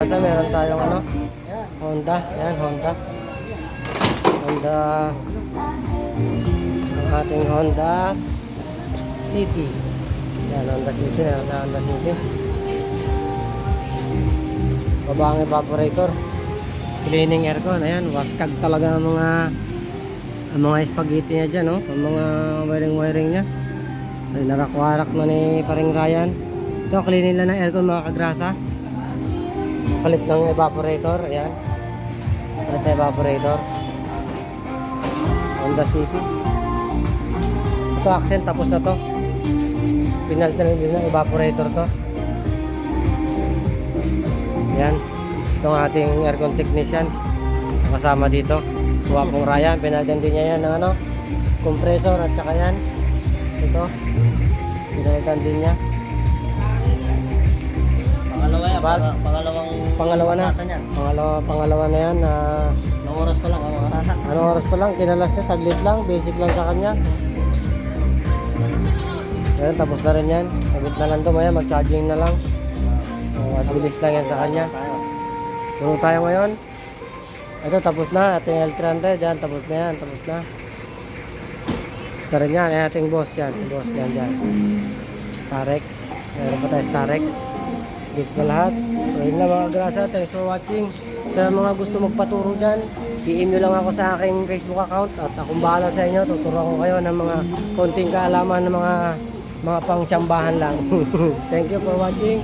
Sa meron tayong ano, Honda. Ayan, Honda. Ang ating Honda City. Ayan, Honda City. Honda City. Babang evaporator. Cleaning aircon. Ayan, waskag talaga ang mga spaghetti niya dyan, no? Ang mga wiring niya. Ay, narakwarak na ni paring Ryan. Ito, cleaning lang ng aircon, mga kagrasa. Palit ng evaporator. Ayan. Palit ng evaporator. Honda City. Ito, accent. Tapos na to. Pinalit na rin din ng evaporator to. Ayan. Itong ating aircon technician. Kasama dito. Guwapong Ryan. Pinalitan din niya yan ng ano, compressor at saka yan. Ito. Pinalitan din niya. Pangalawa yan, Pangalawa na. Pangalawa na yan. Anong oras pa lang? Anong oras pa lang? Kinalas niya, saglit lang. Basic lang sa kanya. Ayan, tapos na rin yan. Sabit na lang doon. Mag-charging na lang. So, at bilis lang yan sa kanya. Tulong tayo ngayon. Ito, tapos na. Ating L300. Yan, tapos na yan. Tapos na. Tapos na rin yan. Ayan, ating boss yan. Si boss yan dyan. Starex. Meron pa tayo Starex. Gets na lahat. So, yun lang mga grasa. Thanks for watching. Sa mga gusto magpaturo dyan, PM nyo lang ako sa aking Facebook account. At akong bahala sa inyo. Tuturuan ko kayo ng mga konting kaalaman ng mga pangtsambahan lang. Thank you for watching.